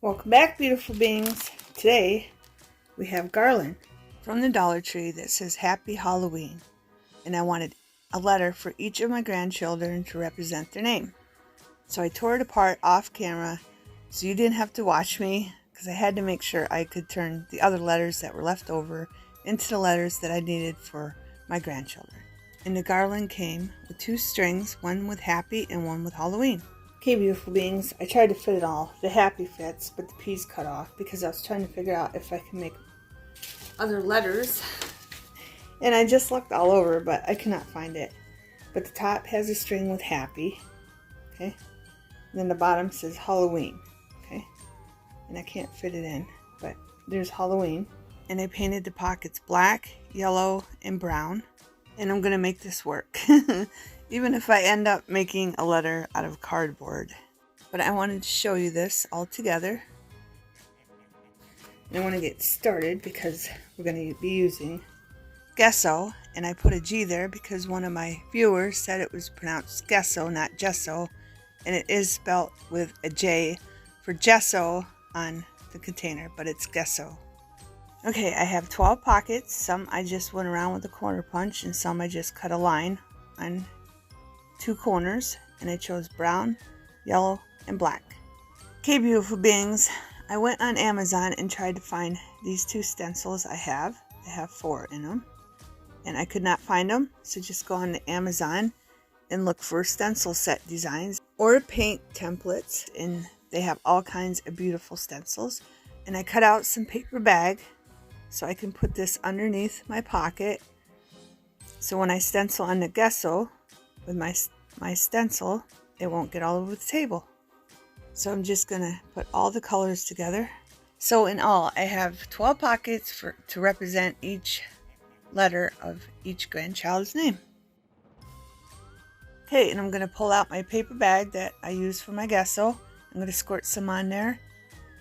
Welcome back, beautiful beings. Today we have Garland from the Dollar Tree that says Happy Halloween, and I wanted a letter for each of my grandchildren to represent their name. So I tore it apart off camera so you didn't have to watch me, because I had to make sure I could turn the other letters that were left over into the letters that I needed for my grandchildren. And the garland came with 2 strings, one with Happy and one with Halloween. Okay, beautiful beings, I tried to fit it all. The Happy fits, but the P's cut off because I was trying to figure out if I can make other letters. And I just looked all over, but I cannot find it. But the top has a string with Happy, okay? And then the bottom says Halloween, okay? And I can't fit it in, but there's Halloween. And I painted the pockets black, yellow, and brown. And I'm going to make this work. Even if I end up making a letter out of cardboard. But I wanted to show you this all together. And I want to get started because we're going to be using gesso. And I put a G there because one of my viewers said it was pronounced gesso, not gesso. And it is spelled with a J for gesso on the container, but it's gesso. Okay, I have 12 pockets. Some I just went around with a corner punch, and some I just cut a line on 2 corners, and I chose brown, yellow, and black. Okay, beautiful beings, I went on Amazon and tried to find these 2 stencils I have. They have 4 in them, and I could not find them, so just go on to Amazon and look for stencil set designs or paint templates, and they have all kinds of beautiful stencils. And I cut out some paper bag so I can put this underneath my pocket, so when I stencil on the gesso with my stencil, it won't get all over the table. So I'm just gonna put all the colors together. So in all, I have 12 pockets to represent each letter of each grandchild's name. Okay, and I'm gonna pull out my paper bag that I use for my gesso. I'm gonna squirt some on there,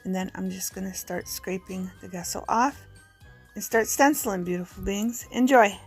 and then I'm just gonna start scraping the gesso off and start stenciling, beautiful beings. Enjoy!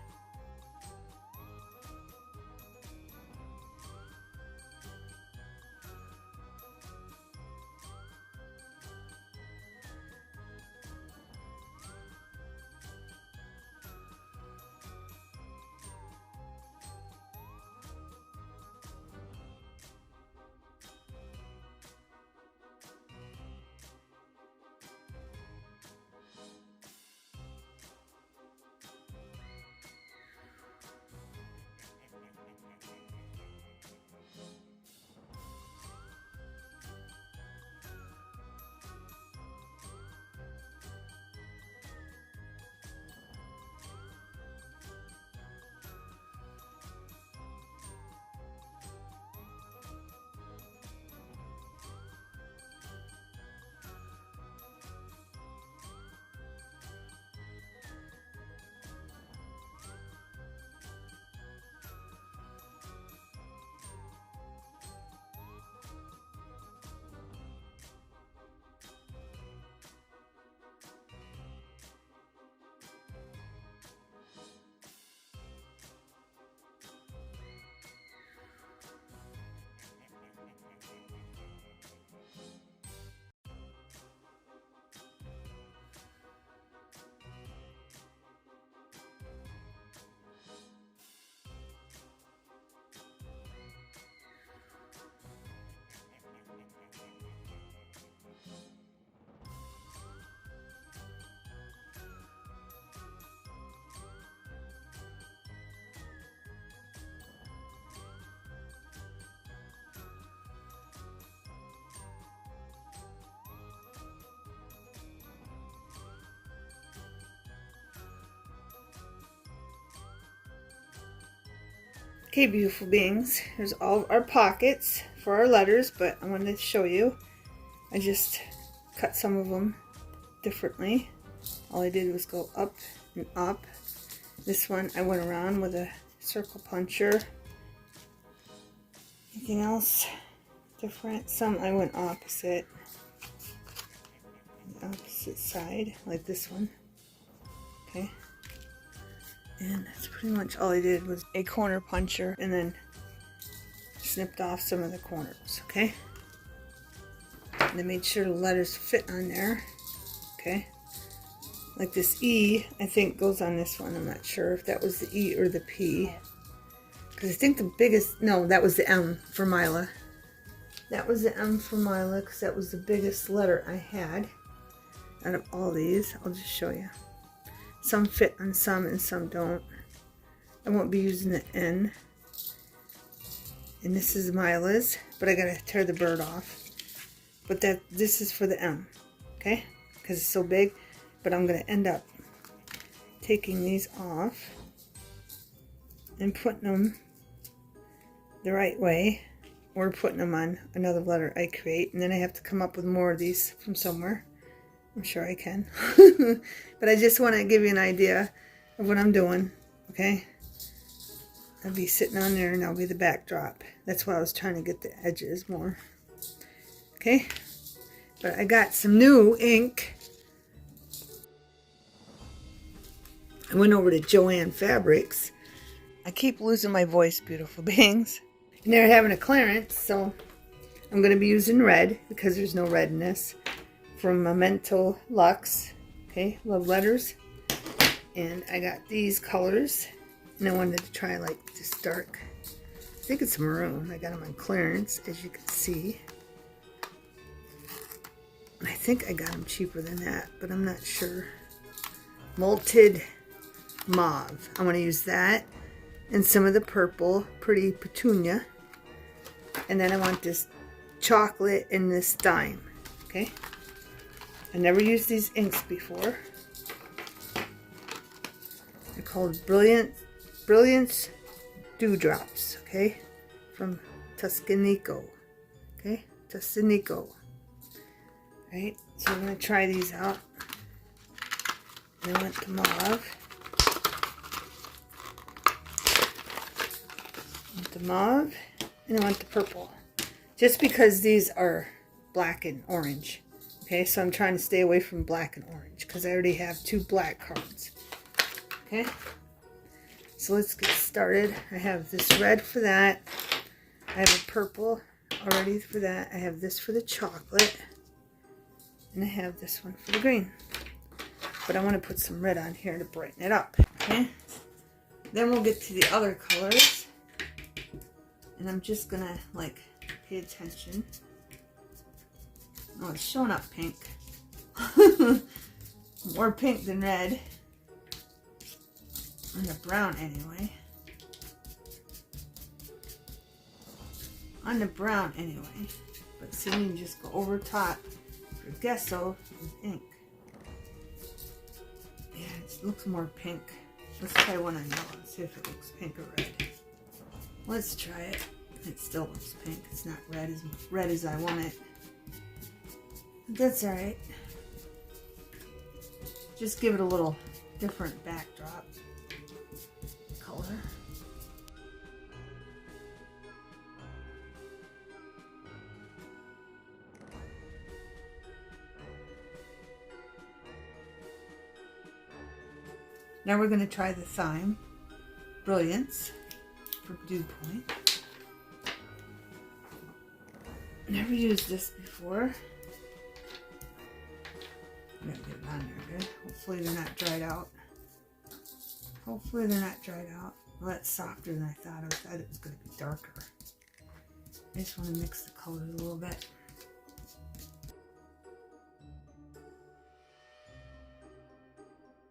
Okay, beautiful beings, here's all of our pockets for our letters, but I wanted to show you. I just cut some of them differently. All I did was go up and up. This one I went around with a circle puncher. Anything else different? Some I went opposite. The opposite side, like this one. Okay. And that's pretty much all I did was a corner puncher and then snipped off some of the corners, okay? And I made sure the letters fit on there. Okay. Like this E, I think goes on this one. I'm not sure if that was the E or the P. Because I think the biggest, no, that was the M for Mila. That was the M for Mila because that was the biggest letter I had out of all these. I'll just show you. Some fit on some and some don't. I won't be using the N. And this is Mila's, but I gotta tear the bird off. But this is for the M, okay? Because it's so big. But I'm gonna end up taking these off and putting them the right way, or putting them on another letter I create, and then I have to come up with more of these from somewhere. I'm sure I can. But I just want to give you an idea of what I'm doing, okay? I'll be sitting on there and I'll be the backdrop. That's why I was trying to get the edges more. Okay? But I got some new ink. I went over to Joann Fabrics. I keep losing my voice, beautiful beings. And they're having a clearance, so I'm going to be using red because there's no red in this. From Memento Luxe. Okay, love letters. And I got these colors. And I wanted to try like this dark. I think it's maroon. I got them on clearance, as you can see. I think I got them cheaper than that, but I'm not sure. Malted Mauve. I want to use that. And some of the purple, pretty petunia. And then I want this chocolate and this dime. Okay? I never used these inks before. They're called Brilliance Dewdrops. Okay? From Tuscanico. Okay? Tuscanico. Right? So I'm going to try these out. And I want the mauve. The mauve, and I want the purple, just because these are black and orange. Okay, so I'm trying to stay away from black and orange because I already have 2 black cards. Okay, so let's get started. I have this red for that. I have a purple already for that. I have this for the chocolate, and I have this one for the green. But I want to put some red on here to brighten it up. Okay, then we'll get to the other colors. And I'm just gonna like pay attention. Oh, it's showing up pink. More pink than red. And the brown anyway. On the brown anyway. But see, you can just go over top for gesso with ink. Yeah, it looks more pink. Let's try one on yellow and see if it looks pink or red. Let's try it. It still looks pink. It's not red as I want it. But that's alright. Just give it a little different backdrop color. Now we're going to try the Thyme Brilliance for Dew Point. Never used this before. I'm gonna get it on there good. Hopefully they're not dried out. Hopefully they're not dried out. Well, that's softer than I thought. I thought it was gonna be darker. I just want to mix the colors a little bit.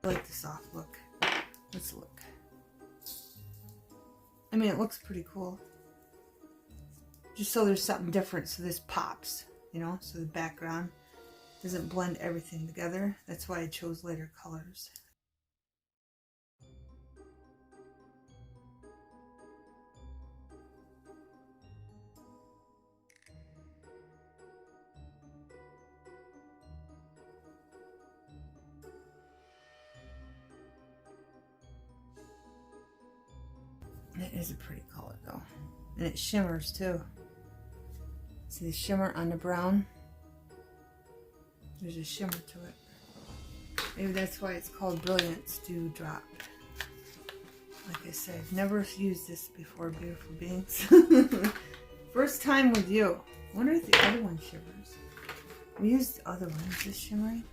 I like the soft look. Let's look. I mean, it looks pretty cool. Just so there's something different, so this pops, you know, so the background doesn't blend everything together. That's why I chose lighter colors. It is a pretty color though. And it shimmers too. See the shimmer on the brown? There's a shimmer to it. Maybe that's why it's called Brilliance Dewdrop. Like I said, I've never used this before, beautiful beings. First time with you. I wonder if the other one shimmers. We used the other one. Is this shimmering?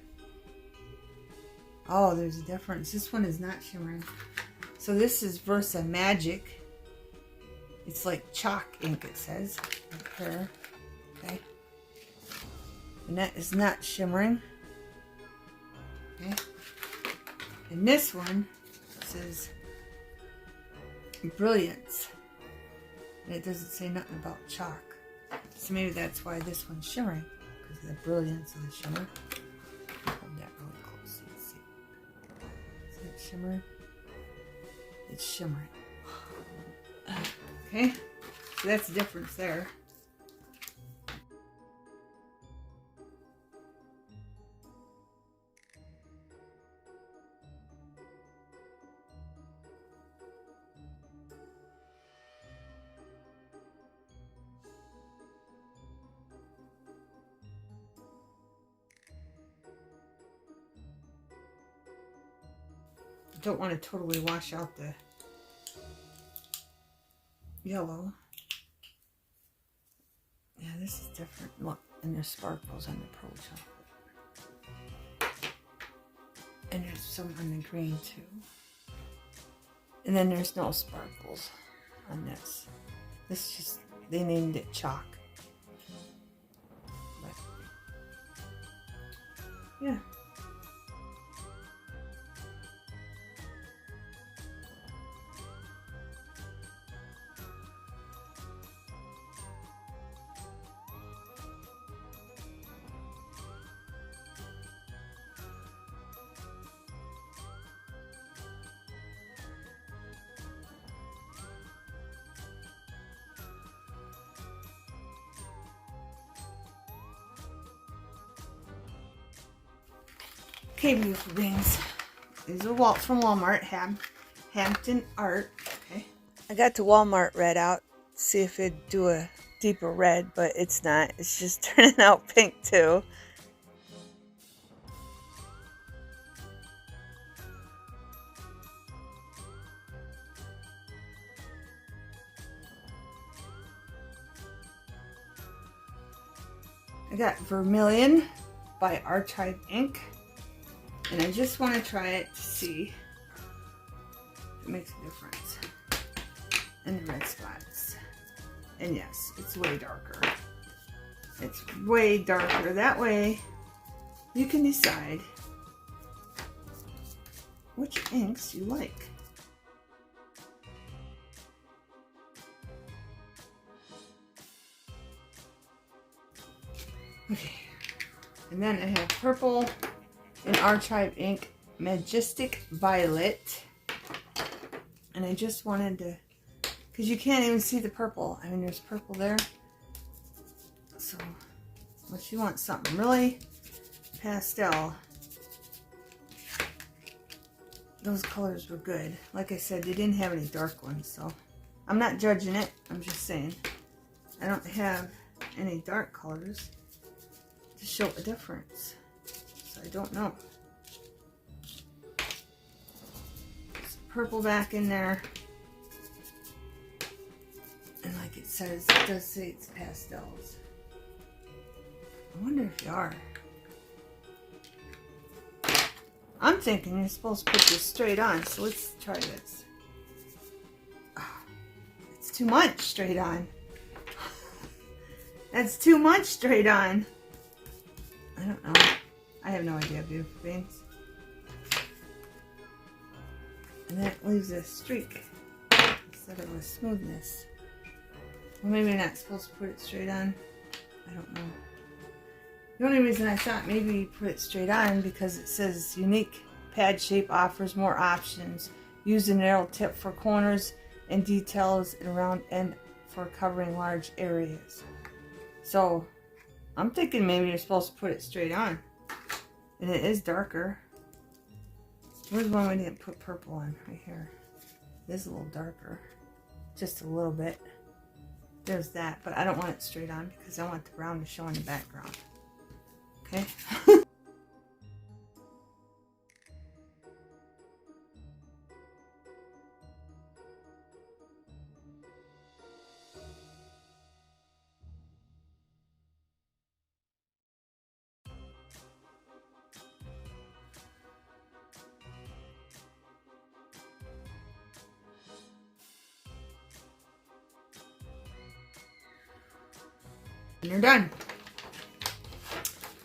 Oh, there's a difference. This one is not shimmering. So this is Versa Magic. It's like chalk ink, it says. Like here. Okay. And that is not shimmering. Okay. And this one says Brilliance. And it doesn't say nothing about chalk. So maybe that's why this one's shimmering. Because of the brilliance of the shimmer. Hold that really close so you can see. Is that shimmering? It's shimmering. Okay. So that's the difference there. Don't want to totally wash out the yellow. Yeah, this is different. Look, and there's sparkles on the pearl chocolate. And there's some on the green too. And then there's no sparkles on this. This just, they named it chalk. But, yeah. Okay, beautiful beings. These are from Walmart. Hampton Art. Okay. I got the Walmart red out. See if it'd do a deeper red, but it's not. It's just turning out pink too. I got Vermilion by Archive Ink. And I just want to try it to see if it makes a difference. And the red spots. And yes, it's way darker. It's way darker. That way you can decide which inks you like. Okay. And then I have purple and Archive Ink Majestic Violet. And I just wanted to, because you can't even see the purple. I mean, there's purple there. So, unless you want something really pastel, those colors were good. Like I said, they didn't have any dark ones, so I'm not judging it. I'm just saying I don't have any dark colors to show a difference. I don't know. There's purple back in there. And like it says, it does say it's pastels. I wonder if you are. I'm thinking you're supposed to put this straight on, so let's try this. Oh, it's too much straight on. That's too much straight on. I don't know. I have no idea, beautiful beings. And that leaves a streak instead of a smoothness. Well, maybe you're not supposed to put it straight on. I don't know. The only reason I thought maybe you put it straight on because it says unique pad shape offers more options. Use a narrow tip for corners and details and round end for covering large areas. So I'm thinking maybe you're supposed to put it straight on. And it is darker. Where's one we didn't put purple on? Right here. It is a little darker. Just a little bit. There's that. But I don't want it straight on because I want the brown to show in the background. Okay? And you're done.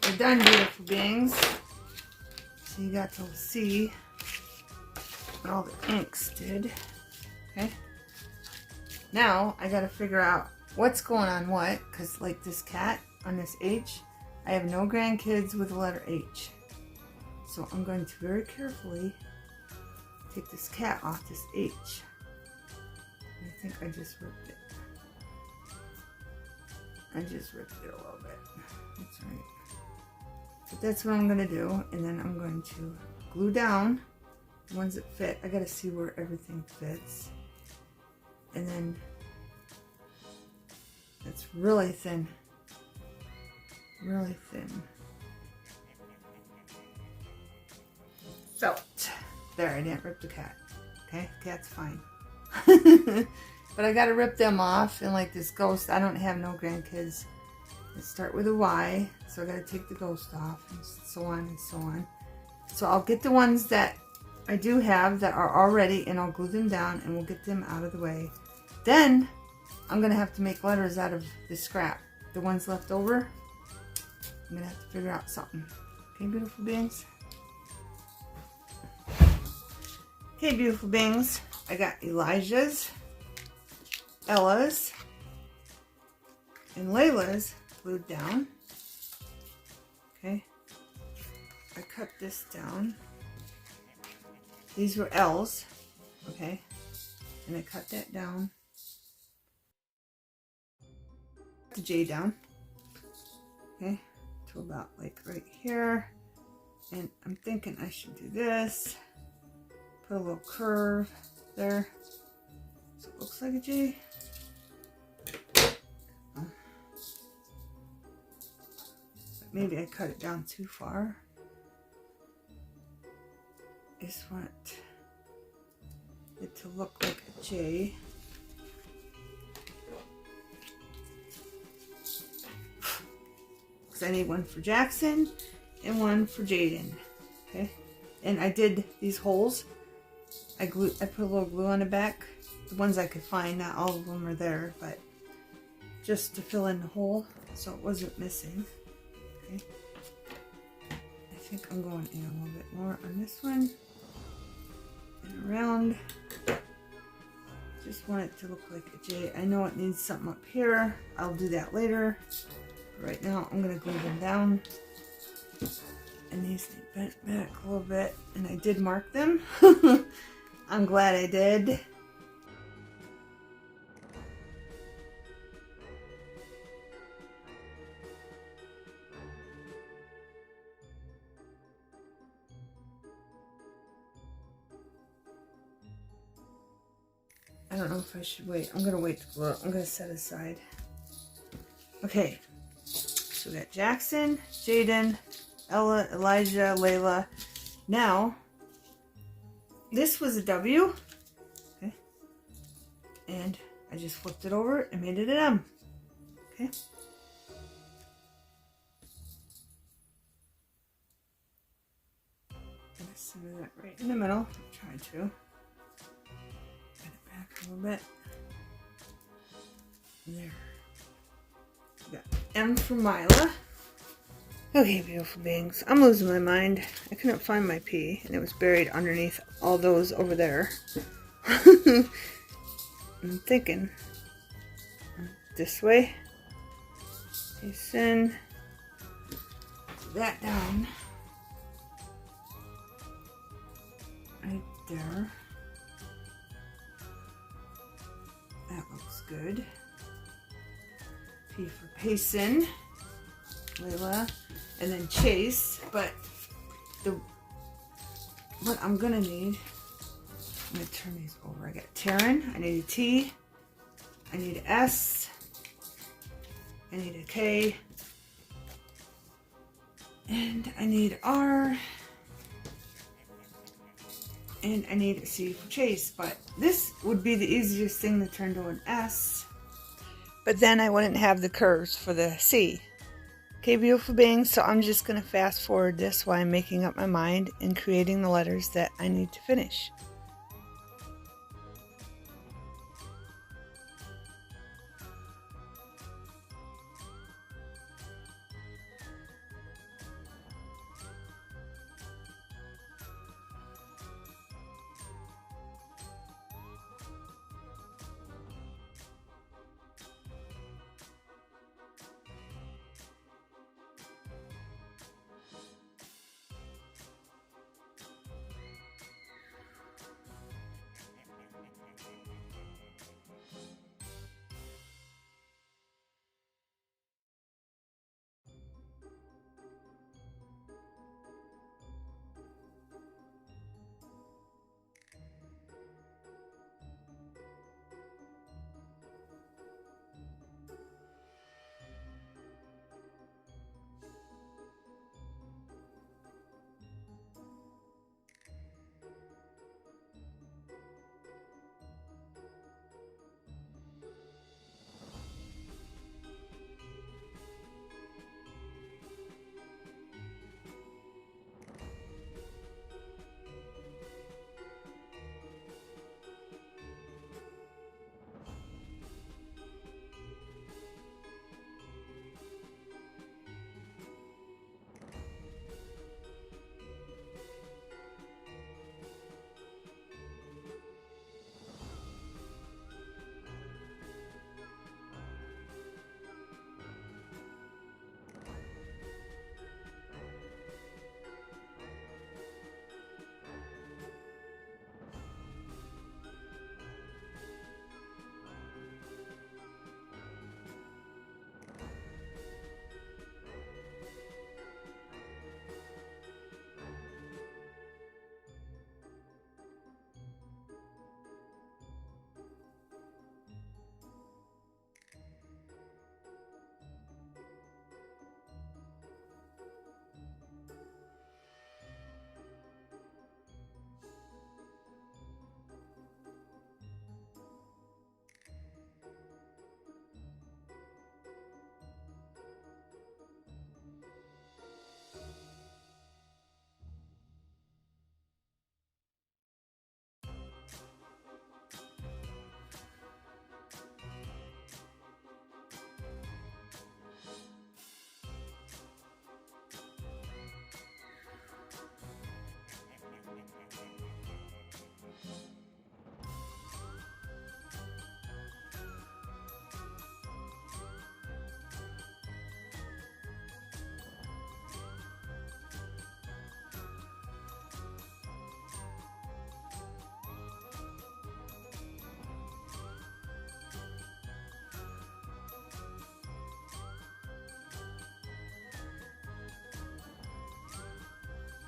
You're done, beautiful beings. So you got to see what all the inks did. Okay. Now I got to figure out what's going on what, because like this cat on this H, I have no grandkids with the letter H. So I'm going to very carefully take this cat off this H. I think I just ripped it. I just ripped it a little bit. That's right. But that's what I'm going to do. And then I'm going to glue down the ones that fit. I got to see where everything fits. And then it's really thin. Really thin. Felt. There, I didn't rip the cat. Okay, cat's fine. But I gotta rip them off, and like this ghost, I don't have no grandkids that start with a Y, so I gotta take the ghost off, and so on and so on. So I'll get the ones that I do have that are already, and I'll glue them down, and we'll get them out of the way. Then I'm gonna have to make letters out of the scrap. The ones left over, I'm gonna have to figure out something. Okay, beautiful beings? Okay, beautiful beings, I got Elijah's, Ella's, and Layla's glued down. Okay, I cut this down. These were L's, okay, and I cut that down. The J down, okay, to about like right here. And I'm thinking I should do this. Put a little curve there, so it looks like a J. But maybe I cut it down too far. I just want it to look like a J. Because I need one for Jackson and one for Jaden. Okay, and I did these holes. I put a little glue on the back, the ones I could find. Not all of them are there, but just to fill in the hole so it wasn't missing. Okay, I think I'm going in a little bit more on this one and around. Just want it to look like a J. I know it needs something up here. I'll do that later. But right now I'm going to glue them down. And these bent back a little bit, and I did mark them. I'm glad I did. I don't know if I should wait. I'm gonna wait to glue it. I'm gonna set aside. Okay, so we got Jackson, Jaden, Ella, Elijah, Layla. Now, this was a W, okay, and I just flipped it over and made it an M, okay. I'm gonna center that right in the middle. Try to get it back a little bit. There. We got M for Mila. Okay, beautiful beings, I'm losing my mind. I couldn't find my P, and it was buried underneath all those over there. I'm thinking this way. Send that down right there. That looks good. P for Payson, Layla. And then Chase, but what I'm gonna need, I'm gonna turn these over. I got Taryn, I need a T, I need an S, I need a K, and I need R, and I need a C for Chase, but this would be the easiest thing to turn to an S, but then I wouldn't have the curves for the C. Okay, beautiful beings, so I'm just going to fast forward this while I'm making up my mind and creating the letters that I need to finish.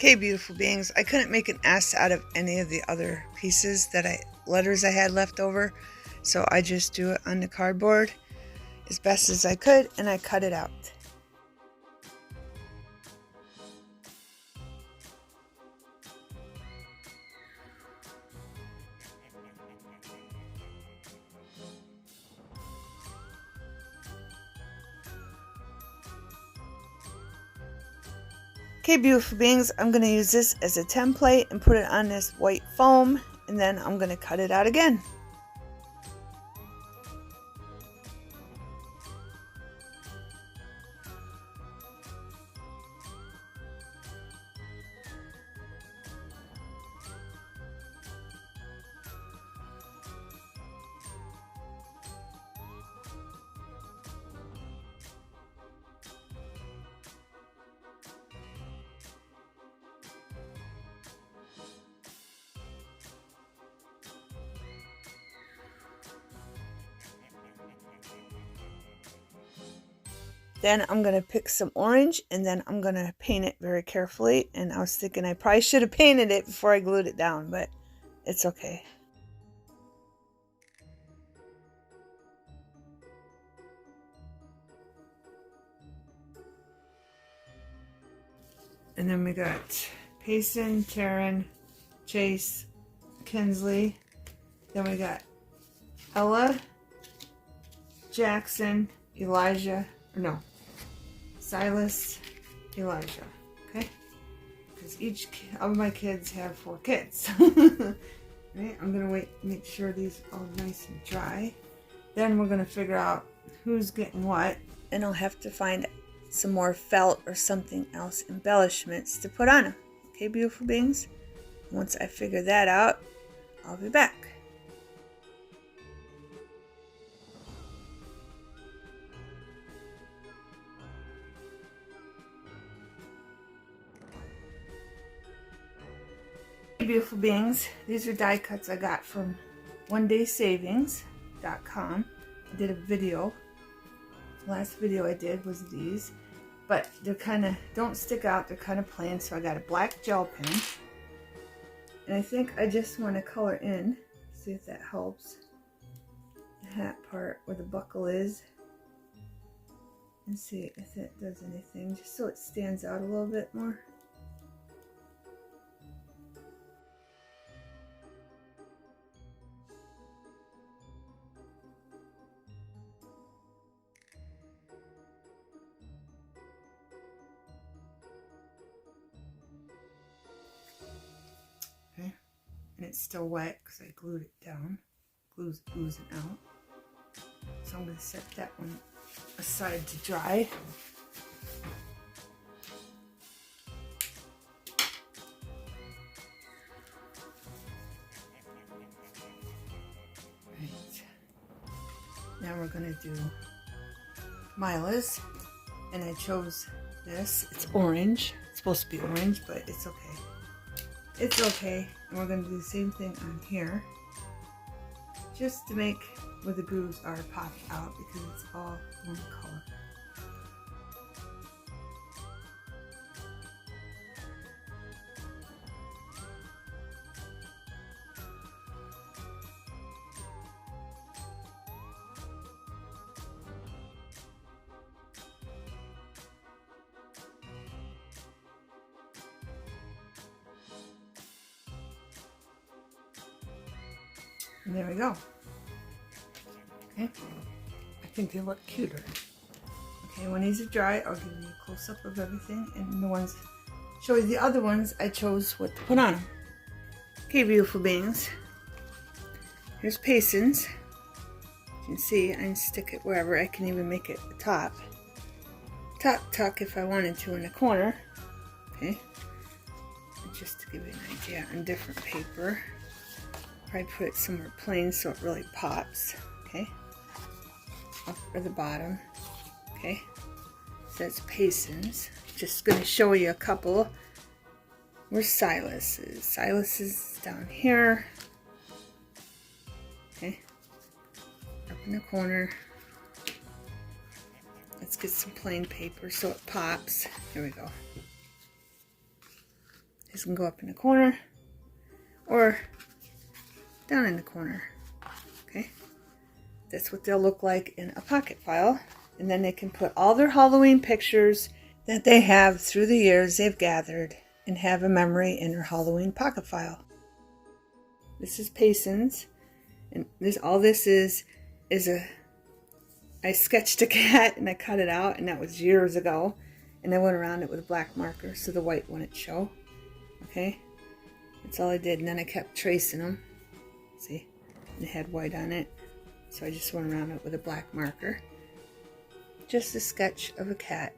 Okay, beautiful beings, I couldn't make an S out of any of the other pieces letters I had left over, so I just drew it on the cardboard as best as I could, and I cut it out. Okay, beautiful beings, I'm going to use this as a template and put it on this white foam, and then I'm going to cut it out again. Then I'm going to pick some orange, and then I'm going to paint it very carefully. And I was thinking I probably should have painted it before I glued it down, but it's okay. And then we got Payson, Taryn, Chase, Kinsley. Then we got Ella, Jackson, Elijah, or no, Silas, Elijah, okay? Because each of my kids have 4 kids. Right, I'm gonna make sure these are all nice and dry. Then we're gonna figure out who's getting what, and I'll have to find some more felt or something else, embellishments to put on them. Okay, beautiful beings? Once I figure that out, I'll be back. Beautiful beings, these are die cuts I got from onedaysavings.com. I did a video. The last video I did was these, but they're kind of don't stick out, they're kind of plain. So I got a black gel pen, and I think I just want to color in, see if that helps, the hat part where the buckle is, and see if it does anything, just so it stands out a little bit more. Okay, and it's still wet because I glued it down. Glue's oozing out. So I'm going to set that one aside to dry. Right. Now we're going to do Mila's, and I chose this. It's orange. It's supposed to be orange, but it's okay. It's okay. And we're going to do the same thing on here, just to make where the grooves are pop out, because it's all one color. And there we go. Okay, I think they look cuter. Okay, when these are dry, I'll give you a close-up of everything, and the ones, show you the other ones I chose what to put on them. Okay, beautiful beings. Here's Payson's. You can see I can stick it wherever. I can even make it the top tuck if I wanted to in the corner. Okay, and just to give you an idea on different paper. Probably put it somewhere plain so it really pops. Okay, up or the bottom. Okay, so that's Payson's. Just going to show you a couple. Where's Silas's? Silas is down here. Okay, up in the corner. Let's get some plain paper so it pops. Here we go. This can go up in the corner or down in the corner. Okay, that's what they'll look like in a pocket file. And then they can put all their Halloween pictures that they have through the years they've gathered and have a memory in their Halloween pocket file. This is Payson's, and all this is I sketched a cat and I cut it out, and that was years ago, and I went around it with a black marker so the white wouldn't show. Okay, that's all I did, and then I kept tracing them. See, and it had white on it, so I just went around it with a black marker. Just a sketch of a cat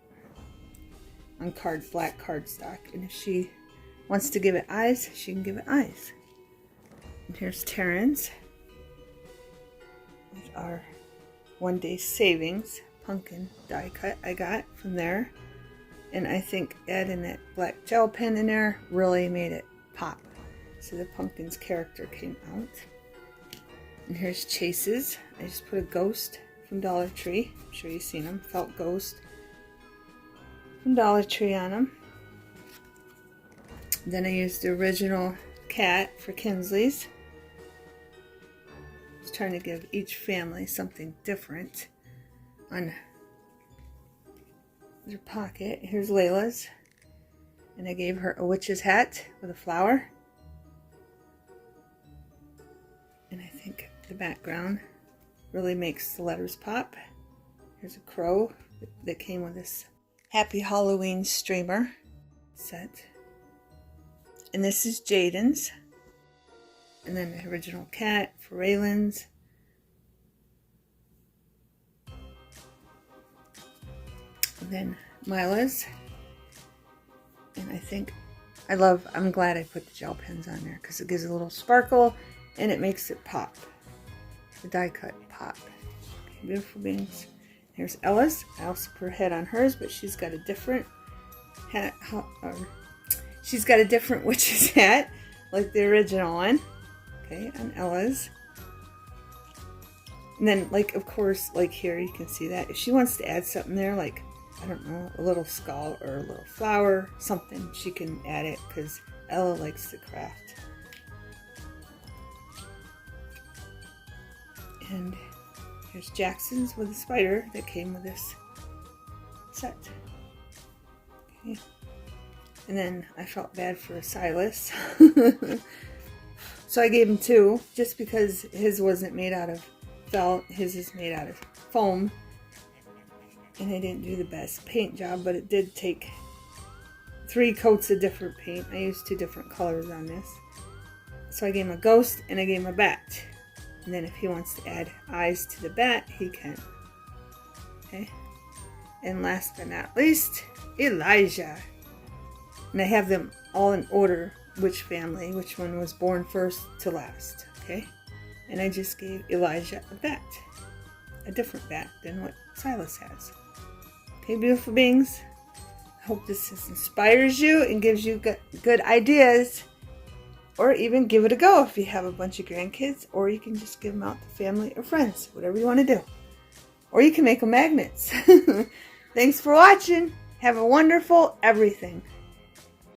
on black cardstock, and if she wants to give it eyes, she can give it eyes. And here's Terrence with our one day savings pumpkin die cut I got from there, and I think adding that black gel pen in there really made it pop, so the pumpkin's character came out. And here's Chase's. I just put a ghost from Dollar Tree. I'm sure you've seen them. Felt ghost from Dollar Tree on them. Then I used the original cat for Kinsley's. I was trying to give each family something different on their pocket. Here's Layla's, and I gave her a witch's hat with a flower. And I think the background really makes the letters pop. Here's a crow that came with this Happy Halloween streamer set. And this is Jaden's. And then the original cat for Raylan's. And then Mila's. And I think I'm glad I put the gel pens on there because it gives a little sparkle and it makes it pop. The die cut pop. Okay, beautiful beans. Here's Ella's. I also put her head on hers, but she's got a different hat. She's got a different witch's hat, like the original one. Okay, on Ella's. And then, like, of course, like here, you can see that. If she wants to add something there, like, I don't know, a little skull or a little flower, something, she can add it because Ella likes to craft. And here's Jackson's with a spider that came with this set. Okay. And then I felt bad for Silas. So I gave him two, just because his wasn't made out of felt. His is made out of foam. And I didn't do the best paint job, but it did take 3 coats of different paint. I used 2 different colors on this. So I gave him a ghost and I gave him a bat. And then if he wants to add eyes to the bat, he can. Okay. And last but not least, Elijah. And I have them all in order, which one was born first to last. Okay. And I just gave Elijah a bat. A different bat than what Silas has. Okay, beautiful beings. I hope this inspires you and gives you good ideas. Or even give it a go if you have a bunch of grandkids, or you can just give them out to family or friends, whatever you want to do. Or you can make them magnets. Thanks for watching. Have a wonderful everything.